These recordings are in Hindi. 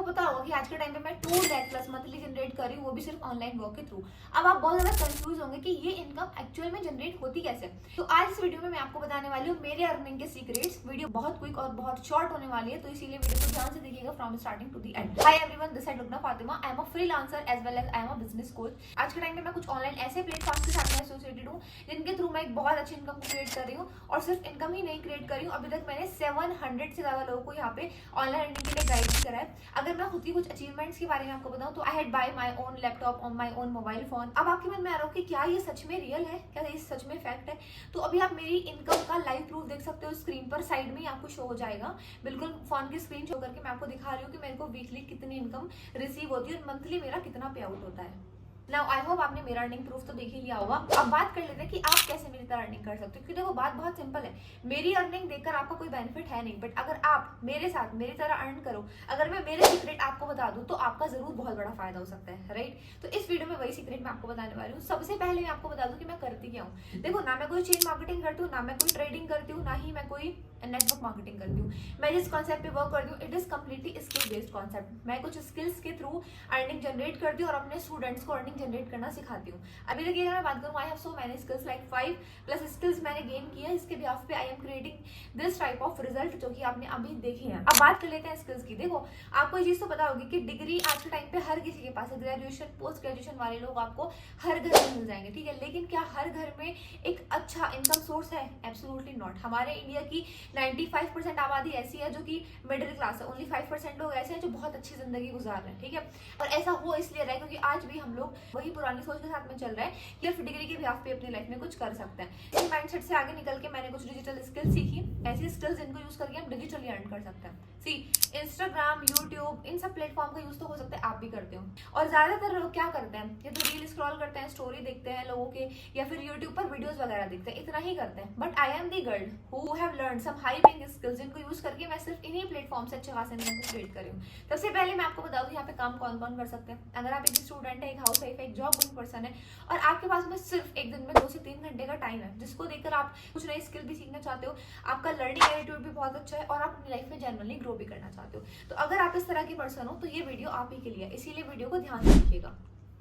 आपको पता होगा कि आज के टाइम पे मैं 2 लाख प्लस मंथली जनरेट कर रही हूँ, वो भी सिर्फ ऑनलाइन वर्क के थ्रू। अब आप बहुत ज्यादा कंफ्यूज होंगे कि ये इनकम एक्चुअल में जनरेट होती कैसे। तो आज इस वीडियो में मैं आपको बताने वाली हूँ मेरे अर्निंग के सीक्रेट्स। वीडियो बहुत क्विक और बहुत शॉर्ट होने वाली है, तो इसीलिए वीडियो को ध्यान से देखिएगा from starting to the end. Hi everyone, this is Lubna Fatima. I am a freelancer as well as I am a business coach. आज के टाइम पे मैं कुछ ऑनलाइन ऐसे प्लेटफॉर्म के साथ एसोसिएटेड हूँ जिनके थ्रू मैं एक बहुत अच्छी इनकम क्रिएट कर रही हूँ, और सिर्फ इनकम ही नहीं क्रिएट कर रही हूँ, अभी तक मैंने 700 से ज्यादा लोगों को यहाँ पे ऑनलाइन अर्निंग के लिए गाइड भी करा है। अगर मैं खुद की कुछ अचीवमेंट्स के बारे में आपको बताऊं तो I had buy my own laptop on my own mobile phone. अब आपके मन में आ रहा हो कि क्या ये सच में रियल है, क्या ये सच में फैक्ट है? तो अभी आप मेरी इनकम का लाइव प्रूफ देख सकते हो स्क्रीन पर, साइड में ही आपको शो हो जाएगा। बिल्कुल फोन की स्क्रीन शो करके मैं आपको दिखा रही हूँ कि मेरे को वीकली कितनी इनकम रिसीव होती है और मंथली मेरा कितना पे आउट होता है। नाउ आई होप आपने मेरा अर्निंग प्रूफ तो देख ही लिया होगा। अब बात कर लेते हैं कि आप कैसे मेरी तरह अर्निंग कर सकते हो, क्योंकि देखो बात बहुत सिंपल है। मेरी अर्निंग देखकर आपका कोई बेनिफिट है नहीं, बट अगर आप मेरे साथ मेरी तरह अर्न करो, अगर मैं मेरे सीक्रेट आपको बता दूं तो आपका जरूर बहुत बड़ा फायदा हो सकता है, राइट? तो इस वीडियो में वही सीक्रेट मैं आपको बताने वाली हूँ। सबसे पहले मैं आपको बता दूं कि मैं करती क्या हूँ। देखो, ना मैं कोई चेन मार्केटिंग करती हूँ, ना मैं कोई ट्रेडिंग करती हूँ, ना ही मैं कोई नेटवर्क मार्केटिंग करती हूँ। मैं जिस कॉन्सेप्ट पे वर्क करती हूँ it is completely skill based concept. मैं कुछ स्किल्स के थ्रू अर्निंग जनरेट करती हूँ और अपने स्टूडेंट्स को अर्निंग जनरेट करना सिखाती हूँ। अभी तक अगर मैं बात करूँ, I have so many skills, like 5 plus skills मैंने गेन किया है। इसके बिहाफ पे I am creating this type of result जो कि आपने अभी देखे हैं। अब बात कर लेते हैं स्किल्स की। देखो, आपको ये चीज तो पता होगी कि डिग्री आज के टाइम पे हर किसी के पास है। ग्रेजुएशन, पोस्ट ग्रेजुएशन वाले लोग आपको हर घर में मिल जाएंगे, ठीक है? लेकिन क्या हर घर में एक अच्छा इनकम सोर्स है? Absolutely not. हमारे इंडिया की 95% आबादी ऐसी है जो कि मिडिल क्लास है। ओनली 5% लोग ऐसे हैं जो बहुत अच्छी जिंदगी गुजार रहे हैं, ठीक है? और ऐसा हो इसलिए रहा है क्योंकि आज भी हम लोग वही पुरानी सोच के साथ में चल रहे हैं कि सिर्फ डिग्री के बिहाफ पे अपनी लाइफ में कुछ कर सकते हैं। इस माइंडसेट से आगे निकल के मैंने कुछ डिजिटल स्किल सीखी, ऐसी स्किल्स जिनको यूज करके हम डिजिटली अर्न कर सकते हैं। सी, इंस्टाग्राम, यूट्यूब, इन सब प्लेटफॉर्म का यूज तो हो सकता है आप भी करते हो। और ज्यादातर लोग क्या करते हैं, ये तो रील स्क्रॉल करते हैं, स्टोरी देखते हैं लोगों के, या फिर यूट्यूब पर वीडियोस वगैरह देखते हैं, इतना ही करते हैं। But I am the girl who have learn some high paying skills जिनको यूज करके मैं सिर्फ इन्हीं प्लेटफॉर्म से अच्छा खासा इनकम क्रिएट कर रही हूँ। सबसे पहले मैं आपको बता दूं यहाँ पे काम कौन कौन कर सकते हैं। अगर आप एक स्टूडेंट है, एक हाउस वाइफ है, एक जॉब गोइंग पर्सन है और आपके पास में सिर्फ एक दिन में 2 से 3 घंटे का टाइम है, जिसको देखकर आप कुछ नई स्किल भी सीखना चाहते हो, आपका लर्निंग एटीट्यूड भी बहुत अच्छा है और आप अपनी लाइफ में जनरली ग्रो भी करना चाहते हो, तो अगर आप इस तरह की पर्सन हो तो ये वीडियो आप ही के लिए, इसीलिए वीडियो को ध्यान से देखिएगा।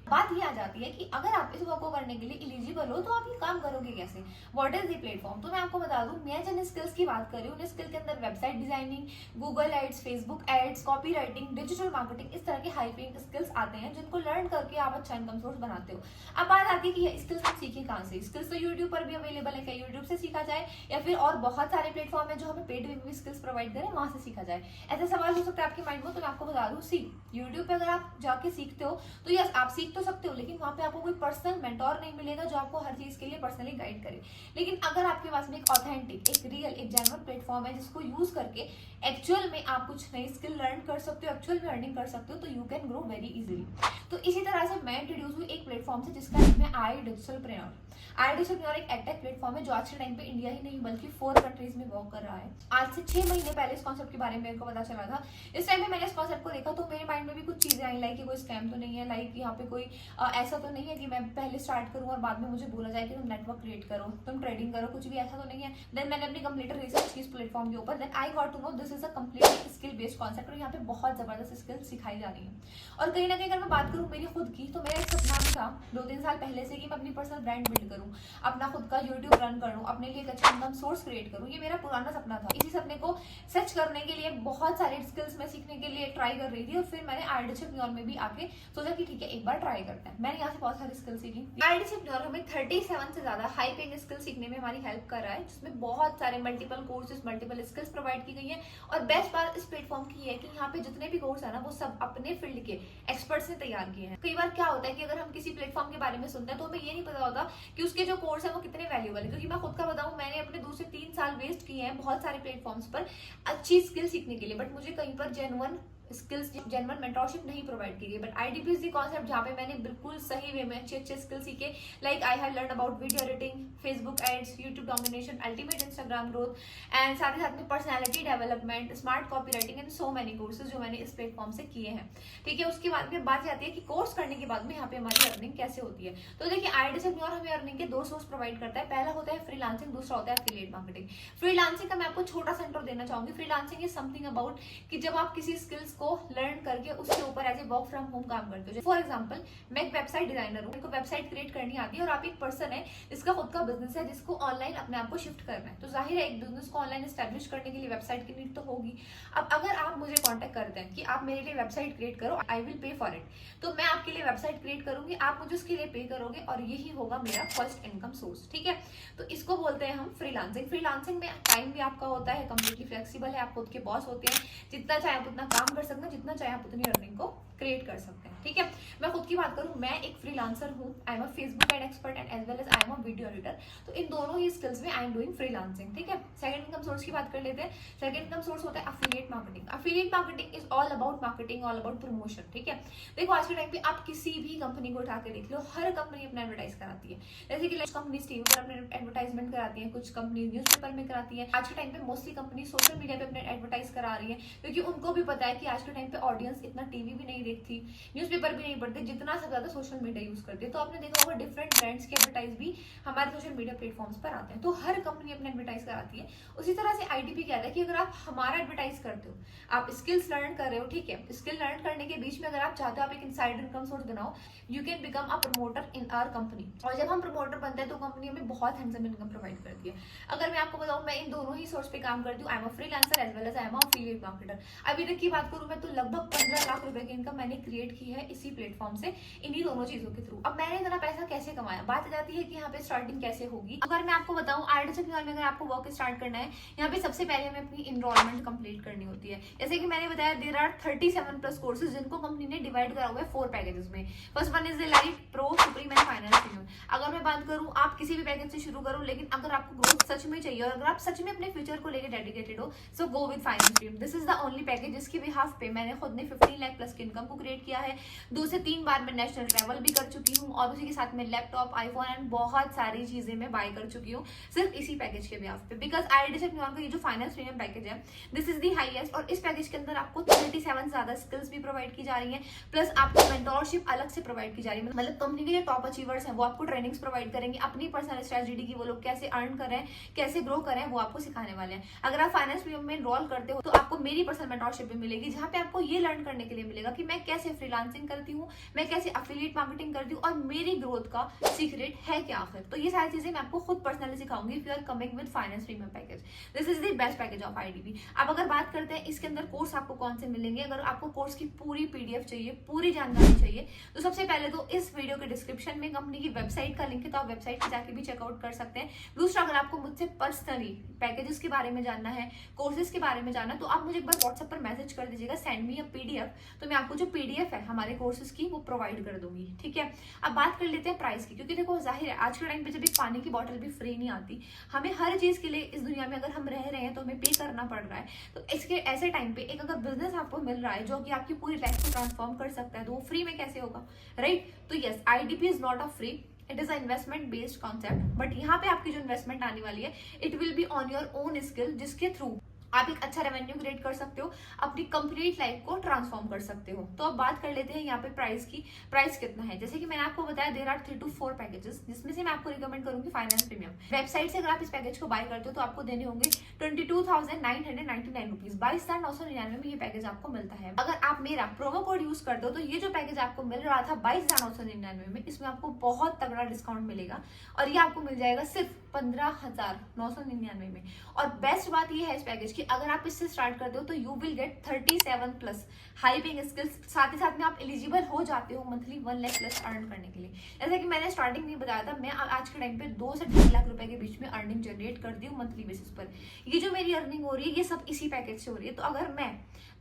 बात ये आ जाती है कि अगर आप इस वर्क को करने के लिए एलिजिबल हो तो आप ये काम करोगे कैसे? What is the platform? तो मैं आपको बता दूं, मैं जिन स्किल्स की बात कर रही हूँ उन स्किल के अंदर website designing, Google ads, Facebook ads, copy writing, digital marketing, इस तरह के हाई पेइंग स्किल्स आते हैं जिनको लर्न करके आप अच्छा इनकम सोर्स बनाते हो। अब बात आती है कि ये स्किल्स हम सीखें कहाँ से? स्किल्स तो यूट्यूब पर भी अवेलेबल है, क्या यूट्यूब से सीखा जाए या फिर और बहुत सारे प्लेटफॉर्म है जो हमें पेड में भी स्किल्स प्रोवाइड करें, वहां से सीखा जाए? ऐसा सवाल हो सकता है आपके माइंड में, तो मैं आपको बता दूं, सी, यूट्यूब पे अगर आप जाके सीखते हो तो यस आप सीख तो सकते हो, लेकिन वहां पे आपको कोई पर्सनल मेंटोर नहीं मिलेगा जो आपको हर चीज के लिए पर्सनली गाइड करे। लेकिन अगर आपके पास में एक ऑथेंटिक, एक रियल, एक जेन्युइन प्लेटफॉर्म है जिसको यूज करके एक्चुअल में आप कुछ नई स्किल लर्न कर सकते हो, एक्चुअल में अर्निंग कर सकते हो, तो you can grow very easily. तो इसी तरह से मैं इंट्रोड्यूस हुई एक प्लेटफॉर्म से जिसका नाम है आई डिजिटलप्रेन्योर। आई डिजिटलप्रेन्योर एक एडटेक प्लेटफॉर्म है जो आज के टाइम पे इंडिया ही नहीं बल्कि 4 कंट्रीज में वर्क कर रहा है। आज से 6 महीने पहले इस कॉन्सेप्ट के बारे में मेरे को पता चला था। इस टाइम पे मैंने इस कॉन्सेप्ट को देखा तो मेरे माइंड में भी कुछ चीजें आई, लाइक कोई स्कैम तो नहीं है, लाइक यहाँ पे कोई ऐसा तो नहीं है कि मैं पहले स्टार्ट करूँ और बाद में मुझे बोला जाए कि तुम नेटवर्क क्रिएट करो, तुम ट्रेडिंग करो, कुछ भी ऐसा तो नहीं है। देन मैंने अपनी कंप्लीट रिसर्च की इस प्लेटफॉर्म के ऊपर, then I got to know this is a completely skill based concept और यहाँ पे बहुत जबरदस्त स्किल सिखाई जा रही है। और कहीं ना कहीं अगर मैं बात करूँ मेरी खुद की, तो मेरा एक सपना भी था 2-3 साल पहले से कि मैं अपनी पर्सनल ब्रांड बिल्ड करूँ, अपना खुद का यूट्यूब रन करूँ, अपने लिए एक अच्छा इनकम सोर्स क्रिएट करूँ। ये मेरा पुराना सपना था। इसी सपने को सच करने के लिए बहुत सारे स्किल्स मैं सीखने के लिए ट्राई कर रही थी और फिर मैंने आईडिजिटलप्रेन्योर में भी आके सोचा कि ठीक है एक बार ट्राई करते हैं। मैंने यहाँ से बहुत सारी स्किल सीखी। आईडिजिटलप्रेन्योर हमें 37 से ज्यादा हाई पेइंग स्किल सीखने में हमारी हेल्प कर रहा है, जिसमें बहुत सारे multiple courses, multiple skills provide की गई है। और बेस्ट बात इस प्लेटफॉर्म की है कि यहाँ पे जितने भी कोर्स है ना वो सब अपने फील्ड के एक्सपर्ट्स ने तैयार किए हैं। कई बार क्या होता है कि अगर हम किसी प्लेटफॉर्म के बारे में सुनते हैं तो हमें ये नहीं पता होता कि उसके जो कोर्स है वो कितने वैल्यूबल है। क्योंकि मैं खुद का बताऊं, मैंने अपने 2 से 3 साल वेस्ट किए हैं बहुत सारे प्लेटफॉर्म्स पर अच्छी स्किल सीखने के लिए, बट मुझे कहीं पर जेन्युइन स्किल्स, जेन्युइन मेंटरशिप नहीं प्रोवाइड की गई। बट आईडीपीएस कॉन्सेप्ट जहाँ पे मैंने बिल्कुल सही वे में अच्छे अच्छे स्किल सीखे, like I have learn about video editing, Facebook ads, YouTube domination, ultimate Instagram growth and साथ ही साथ में personality development, smart copy writing and so many courses जो मैंने इस प्लेटफॉर्म से किए हैं। ठीक है, उसके बाद में बात आती है कि कोर्स करने के बाद में यहाँ पे हमारी अर्निंग कैसे होती है। तो देखिए, आईडिजिटलप्रेन्योर हमें अर्निंग के 2 सोर्स प्रोवाइड करता है। पहला होता है फ्रीलांसिंग, दूसरा होता है एफिलिएट मार्केटिंग। फ्रीलांसिंग का मैं आपको छोटा सा इंट्रो देना चाहूंगी। फ्रीलांसिंग इज समथिंग अबाउट कि जब आप किसी स्किल्स उसको लर्न करके उसके ऊपर as a work from home काम करते हो। फॉर एग्जाम्पल मैं एक वेबसाइट डिजाइनर हूँ, मेरे को वेबसाइट क्रिएट करनी आती है और आप एक पर्सन है जिसका खुद का बिजनेस है, जिसको ऑनलाइन अपने आप को शिफ्ट करना है। तो जाहिर है एक बिजनेस को ऑनलाइन एस्टेब्लिश करने के लिए वेबसाइट की नीड तो होगी। अब अगर आप मुझे कॉन्टेक्ट करते हैं कि आप मेरे लिए वेबसाइट क्रिएट करो, I will pay for it, तो मैं आपके लिए वेबसाइट क्रिएट करूंगी, आप मुझे उसके लिए पे करोगे और यही होगा मेरा फर्स्ट इनकम सोर्स। ठीक है, तो इसको बोलते हैं हम फ्रीलांसिंग। फ्रीलांसिंग में टाइम भी आपका होता है, कंप्लीटली फ्लेक्सिबल है, आप खुद के बॉस होते हैं, जितना चाहे आप उतना काम कर सकते हैं, जितना चाहे आप उतनी अर्निंग को क्रिएट कर सकते हैं। ठीक है, मैं खुद की बात करूं, मैं एक फ्रीलांसर हूं, I am a Facebook ad expert and as well as I am a video editor. तो इन दोनों ही स्किल्स में आई एम डूइंग फ्रीलांसिंग। ठीक है, सेकंड इनकम सोर्स की बात कर लेते हैं। सेकंड इनकम सोर्स होता है affiliate marketing. Affiliate marketing is all about marketing, all about promotion. ठीक है, देखो आज के टाइम पे आप किसी भी कंपनी को उठा के देख लो, हर कंपनी अपना एडवर्टाइज कराती है। जैसे कि कुछ कंपनी टीवी पर अपने एडवर्टाइजमेंट कराती है, कुछ कंपनी न्यूज़पेपर में कराती है। आज के टाइम पे मोस्टली कंपनी सोशल मीडिया पे अपने एडवर्टाइज करा रही है, क्योंकि उनको भी पता है कि आज के टाइम पे ऑडियंस इतना टीवी भी नहीं देखती, न्यूज़पेपर भी नहीं पढ़ते, जितना से ज्यादा सोशल मीडिया यूज करते हैं। तो आपने देखा होगा डिफरेंट ब्रांड्स के एडवर्टाइज भी हमारे सोशल मीडिया प्लेटफॉर्म्स पर आते हैं। तो हर कंपनी अपना एडवर्टाइज कराती है। उसी तरह से आईडीपी कहता है कि अगर आप हमारा एडवर्टाइज करते हो, आप स्किल्स लर्न कर रहे हो, ठीक है, स्किल लर्न करने के बीच में अगर आप चाहते हो आप एक इनसाइड इनकम सोर्स बनाओ, you can become a promoter in our company. और जब हम प्रमोटर बनते हैं तो कंपनी हमें बहुत हैंडसम इनकम प्रोवाइड करती है। अगर मैं आपको बताऊं, मैं इन दोनों ही सोर्स पे काम करती हूँ। I am a freelancer as well as I am a affiliate marketer. अभी तक की बात करूं मैं तो लगभग 15 लाख रुपए की इनकम मैंने क्रिएट की है इसी प्लेटफॉर्म से, इन्हीं दोनों चीजों के थ्रू। अब मैंने इतना पैसा कैसे कमाया, बात आ जाती है कि यहाँ पे स्टार्टिंग कैसे होगी। अगर मैं आपको बताऊं, आईडीएस में अगर आपको वर्क स्टार्ट करना है, यहाँ पे सबसे पहले हमें अपनी इनरोलमेंट कंप्लीट करनी होती है। जैसे कि मैंने बताया, देयर आर 37 प्लस कोर्सेज जिनको कंपनी ने डिवाइड करा हुआ है 4 पैकेजेस में। First one is elite, pro, supreme and finance premium. अगर मैं बात करूं, आप किसी भी पैकेज से शुरू करो, लेकिन अगर आपको ग्रोथ सच में चाहिए और अगर आप सच में अपने फ्यूचर को लेकर डेडिकेटेड हो, so go with finance premium. This is the only package जिसकी बिहाफ पे मैंने खुद ने 15 लाख प्लस की इनकम को क्रिएट किया है। 2 से 3 बार मैं नेशनल ट्रैवल भी कर चुकी हूँ और उसी के साथ में लैपटॉप, आईफोन एंड बहुत सारी चीजें मैं बाय कर चुकी हूँ सिर्फ इसी पैकेज के बिहाफ पे। बिकॉज आईडीएस का ये जो फाइनेंस प्रीमियम पैकेज है, दिस इज दी हाईएस्ट। और इस पैकेज के अंदर आपको 37 ज्यादा स्किल्स भी प्रोवाइड की जा रही है, प्लस आपको मेंटोरशिप अलग से प्रोवाइड की जा रही है। मतलब कंपनी के जो टॉप अचीवर्स हैं वो आपको ट्रेनिंग्स प्रोवाइड करेंगे, अपनी पर्सनल स्ट्रेटजी की, वो लोग कैसे अर्न कर रहे हैं, कैसे ग्रो कर रहे हैं, वो आपको सिखाने वाले हैं। अगर आप फाइनेंस प्रीमियम में एनरोल करते हो तो आपको मेरी पर्सनल मेंटोरशिप भी मिलेगी, जहां पे आपको ये लर्न करने के लिए मिलेगा कि मैं कैसे फ्रीलांसिंग करती हूँ, मैं कैसे अफिलिएट मार्केटिंग करती हूँ और मेरी ग्रोथ का सीक्रेट है क्या आखिर। तो ये सारी चीजें मैं आपको खुद पर्सनली सिखाऊंगी if you are coming with finance premium package. This is the best package of IDP. अब अगर बात करते हैं इसके अंदर कोर्स आपको कौन से मिलेंगे, अगर आपको कोर्स की पूरी पीडीएफ चाहिए, पूरी जानकारी चाहिए, तो सबसे पहले तो इस वीडियो के डिस्क्रिप्शन में कंपनी की वेबसाइट का लिंक है, तो आप वेबसाइट पे जाके भी चेकआउट कर सकते हैं। दूसरा, अगर आपको मुझसे पर्सनली पैकेजेस के बारे में जानना है, कोर्सेज के बारे में जानना है, तो आप मुझे एक बार व्हाट्सएप पर मैसेज कर दीजिएगा, सेंड मी अ पीडीएफ, तो मैं आपको जो पीडीएफ है हमारे कोर्सेज की वो प्रोवाइड कर दूंगी। ठीक है, अब बात कर लेते हैं प्राइस की, क्योंकि देखो जाहिर है आज के टाइम पे जब एक पानी की बोतल भी फ्री नहीं आती, हमें हर चीज के लिए इस दुनिया में अगर हम रह रहे हैं तो हमें पे करना पड़ रहा है। तो इसके ऐसे टाइम पे एक अगर बिजनेस आपको मिल रहा है जो कि आपकी पूरी लाइफ को ट्रांसफॉर्म कर सकता है, तो वो फ्री में कैसे होगा, राइट। तो yes, IDP is not a free, it is investment based concept, but यहाँ पे आपकी जो इन्वेस्टमेंट आने वाली है, it will be on your own skill, जिसके थ्रू आप एक अच्छा रेवेन्यू क्रिएट कर सकते हो, अपनी कंप्लीट लाइफ को ट्रांसफॉर्म कर सकते हो। तो अब बात कर लेते हैं यहाँ पे प्राइस की, प्राइस कितना है। जैसे कि मैंने आपको बताया, देयर आर 3 to 4 पैकेजेस, जिसमें से मैं आपको रिकमेंड करूंगी फाइनेंस प्रीमियम। वेबसाइट से अगर आप इस पैकेज को बाय करते हो तो आपको देने होंगे 22,999 रुपीज, 22,999 में ये पैकेज आपको मिलता है। अगर आप मेरा प्रोमो कोड यूज करते हो तो ये जो पैकेज आपको मिल रहा था 22,999 में, इसमें आपको बहुत तगड़ा डिस्काउंट मिलेगा और ये आपको मिल जाएगा सिर्फ 15,999 में। और बेस्ट बात ये है इस पैकेज की, अगर आप इससे स्टार्ट करते हो तो you will get 37 plus high paying skills, साथ ही साथ में आप एलिजिबल हो जाते हो मंथली 1 लाख प्लस अर्न करने के लिए। जैसे कि मैंने स्टार्टिंग में बताया था, मैं आज के टाइम पे 2 से 3 लाख रुपए के बीच में अर्निंग जनरेट करती हूँ मंथली बेसिस पर। ये जो मेरी अर्निंग हो रही है ये सब इसी पैकेज से हो रही है। तो अगर मैं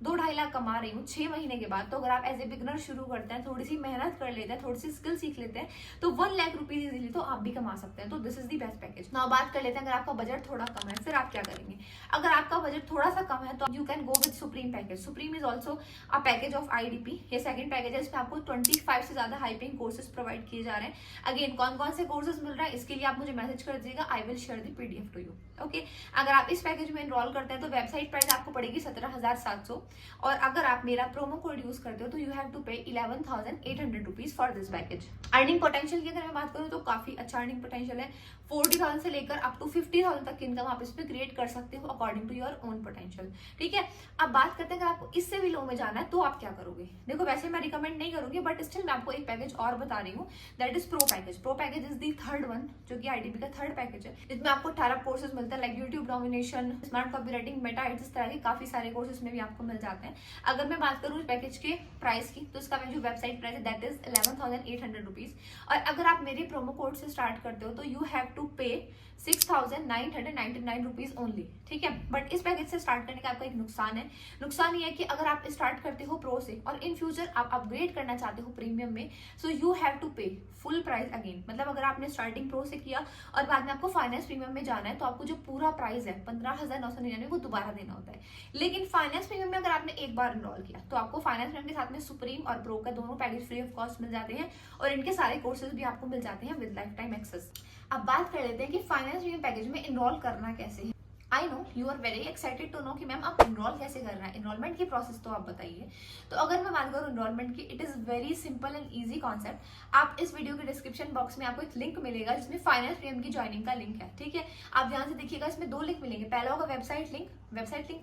2-2.5 लाख कमा रही हूँ 6 महीने के बाद, तो अगर आप एज ए बिगनर शुरू करते हैं, थोड़ी सी मेहनत कर लेते हैं, थोड़ी सी स्किल सीख लेते हैं, तो 1 लाख रुपीज इजीली तो आप भी कमा सकते हैं। तो this is the best package. Now बात कर लेते हैं, अगर आपका बजट थोड़ा कम है फिर आप क्या करेंगे। अगर आपका बजट थोड़ा सा कम है तो you can go with supreme package. Supreme is also a package of IDP. ये सेकंड पैकेज है, इसमें आपको 25 से ज्यादा हाई पेइंग कोर्सेज प्रोवाइड किए जा रहे हैं। अगेन कौन कौन से कोर्सेज मिल रहा है इसके लिए आप मुझे मैसेज कर दीजिएगा, I will share the PDF to you. Okay, अगर आप इस पैकेज में एनरोल करते हैं तो वेबसाइट प्राइस आपको पड़ेगी 17,700, और अगर आप मेरा प्रोमो कोड यूज करते हो तो यू हैव टू पे 11,800 rupees for this package. Earning potential की अगर मैं बात करूँ तो काफी अच्छा अर्निंग पोटेंशियल है। 40,000 से लेकर अप टू 50,000 तक की इनकम आप इसमें क्रिएट कर सकते हो according to your own potential. ठीक है, अब बात करते हैं अगर आपको इससे भी लो में जाना है तो आप क्या करोगे। देखो वैसे मैं रिकमेंड नहीं करूंगी, बट स्टिल मैं आपको एक पैकेज और बता रही हूँ, that is pro package. Pro package is the third one, जो कि आईटीबी का थर्ड पैकेज है, जिसमें आपको 18 कोर्सेज मिलते हैं, like YouTube domination, smart copy writing, meta ads, इस तरह के काफी सारे कोर्सेज में भी आपको मिल जाते हैं। अगर मैं बात करूँ इस पैकेज के प्राइस की, तो इसका जो वेबसाइट प्राइस है दैट इज 11,800 रुपीज। और अगर आप मेरे प्रोमो कोड से स्टार्ट करते हो तो यू हैव टू पे 6,999 रुपीज ओनली। ठीक है, बट इस पैकेज से स्टार्ट करने का आपका एक नुकसान है। नुकसान ये है कि अगर आप स्टार्ट करते हो प्रो से और इन फ्यूचर आप अपग्रेड करना चाहते हो प्रीमियम में, सो यू हैव टू पे फुल प्राइस अगेन। मतलब अगर आपने स्टार्टिंग प्रो से किया और बाद में आपको फाइनेंस प्रीमियम में जाना है, तो आपको जो पूरा प्राइस है 15,999 वो दोबारा देना होता है। लेकिन फाइनेंस प्रीमियम में अगर आपने एक बार इनरोल किया तो आपको फाइनेंस प्रीमियम के साथ में सुप्रीम और प्रो का दोनों पैकेज फ्री ऑफ कॉस्ट मिल जाते हैं, और इनके सारे कोर्सेज भी आपको मिल जाते हैं विद लाइफ टाइम एक्सेस। अब बात कर लेते हैं कि फाइनेंस प्रीमियम पैकेज में इनरोल करना कैसे है। I know you are very excited to know कि मैम आप इनरोल कैसे करना है, इनरोलमेंट की प्रोसेस तो आप बताइए। तो अगर मैं बात करूँ इनरोलमेंट की, it is very simple and easy concept. आप इस वीडियो के डिस्क्रिप्शन बॉक्स में आपको एक लिंक मिलेगा जिसमें फाइनेंस प्रीमियम की ज्वाइनिंग का लिंक है। ठीक है, आप ध्यान से देखिएगा, इसमें दो लिंक मिलेंगे, पहला होगा वेबसाइट लिंक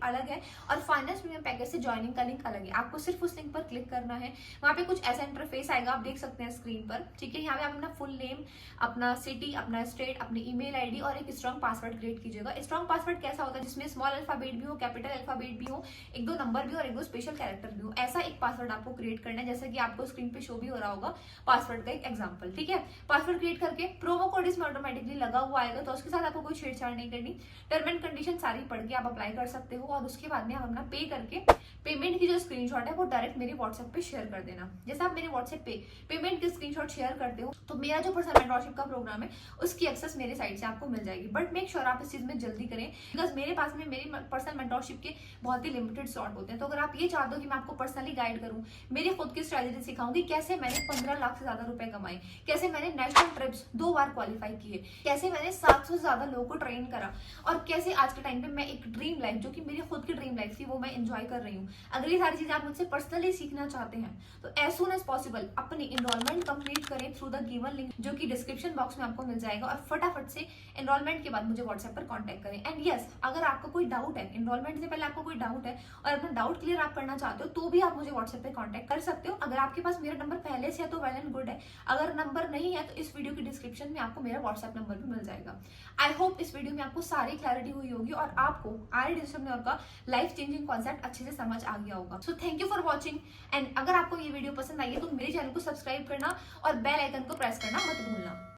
अलग है, और फाइनेंस प्रीमियम पैकेज से ज्वाइनिंग का लिंक अलग है। आपको सिर्फ उस लिंक पर क्लिक करना है, वहां पे कुछ ऐसा इंटरफेस आएगा, आप देख सकते हैं स्क्रीन पर। ठीक है, यहाँ पे आप अपना फुल नेम, अपना सिटी, अपना स्टेट, अपनी ईमेल आईडी और एक स्ट्रॉन्ग पासवर्ड क्रिएट कीजिएगा। स्ट्रॉन्ग पासवर्ड कैसा होता है, जिसमें स्मॉल अल्फाबेट भी हो, कैपिटल अल्फाबेट भी हो, एक दो नंबर भी और एक दो स्पेशल कैरेक्टर भी हो, ऐसा एक पासवर्ड आपको क्रिएट करना है, जैसा कि आपको स्क्रीन पे शो भी हो रहा होगा पासवर्ड का एक एग्जांपल। ठीक है, पासवर्ड क्रिएट करके प्रोमो कोड इसमें ऑटोमेटिकली लगा हुआ आएगा, तो उसके साथ आपको कोई छेड़छाड़ नहीं करनी। टर्म एंड कंडीशन सारी पढ़ के आप अप्लाई कर सकते हो, और उसके बाद में आप अपना पे करके पेमेंट की जो स्क्रीनशॉट है वो डायरेक्ट मेरे व्हाट्सएप पे शेयर कर देना। जैसे आप मेरे व्हाट्सएप पे पेमेंट की स्क्रीनशॉट शेयर करते हो, तो मेरा जो पर्सनल मेंटरशिप का प्रोग्राम है उसकी एक्सेस मेरे साइड से आपको मिल जाएगी। बट मेक श्योर आप इस चीज में जल्दी करें, बिकॉज मेरे पास में मेरी पर्सनल मेंटरशिप के बहुत ही लिमिटेड स्लॉट होते हैं। तो अगर आप ये चाहते हो कि मैं आपको पर्सनली गाइड करूं, मेरी खुद की स्ट्रेटेजी सिखाऊंगी, कैसे मैंने 15 लाख से ज्यादा रुपए कमाए, कैसे मैंने नेशनल ट्रिप्स 2 बार क्वालिफाई किए, कैसे मैंने 700 से ज्यादा लोगों को ट्रेन करा, और कैसे आज के टाइम पे मैं एक ड्रीम लाइफ, जो कि मेरी खुद की ड्रीम लाइफ थी, वो मैं एंजॉय कर रही हूँ। अगर ये सारी चीजें आप मुझसे पर्सनली सीखना चाहते हैं तो एज सुन एज पॉसिबल अपनी एनरोलमेंट कंप्लीट करें थ्रू द गिवन लिंक, जो कि डिस्क्रिप्शन बॉक्स में आपको मिल जाएगा, और फटाफट से एनरोलमेंट के बाद मुझे व्हाट्सएप पर कॉन्टैक्ट करें। एंड यस, अगर आपको कोई डाउट है, एनरोलमेंट से पहले आपको कोई डाउट है और अपना डाउट क्लियर आप करना चाहते हो, तो भी आप मुझे व्हाट्सएप पे कांटेक्ट कर सकते हो। अगर आपके पास मेरा नंबर पहले से है तो वेल एंड गुड है, अगर नंबर नहीं है तो इस वीडियो की डिस्क्रिप्शन में आपको मेरा व्हाट्सएप नंबर भी मिल जाएगा। आई होप इस वीडियो में आपको सारी क्लैरिटी हुई होगी और आपको आर्य डिजिटल का लाइफ चेंजिंग कॉन्सेप्ट अच्छे से समझ आ गया होगा। So thank you for watching, and अगर आपको ये वीडियो पसंद आई है तो मेरे चैनल को सब्सक्राइब करना और बेल आइकन को प्रेस करना मत भूलना।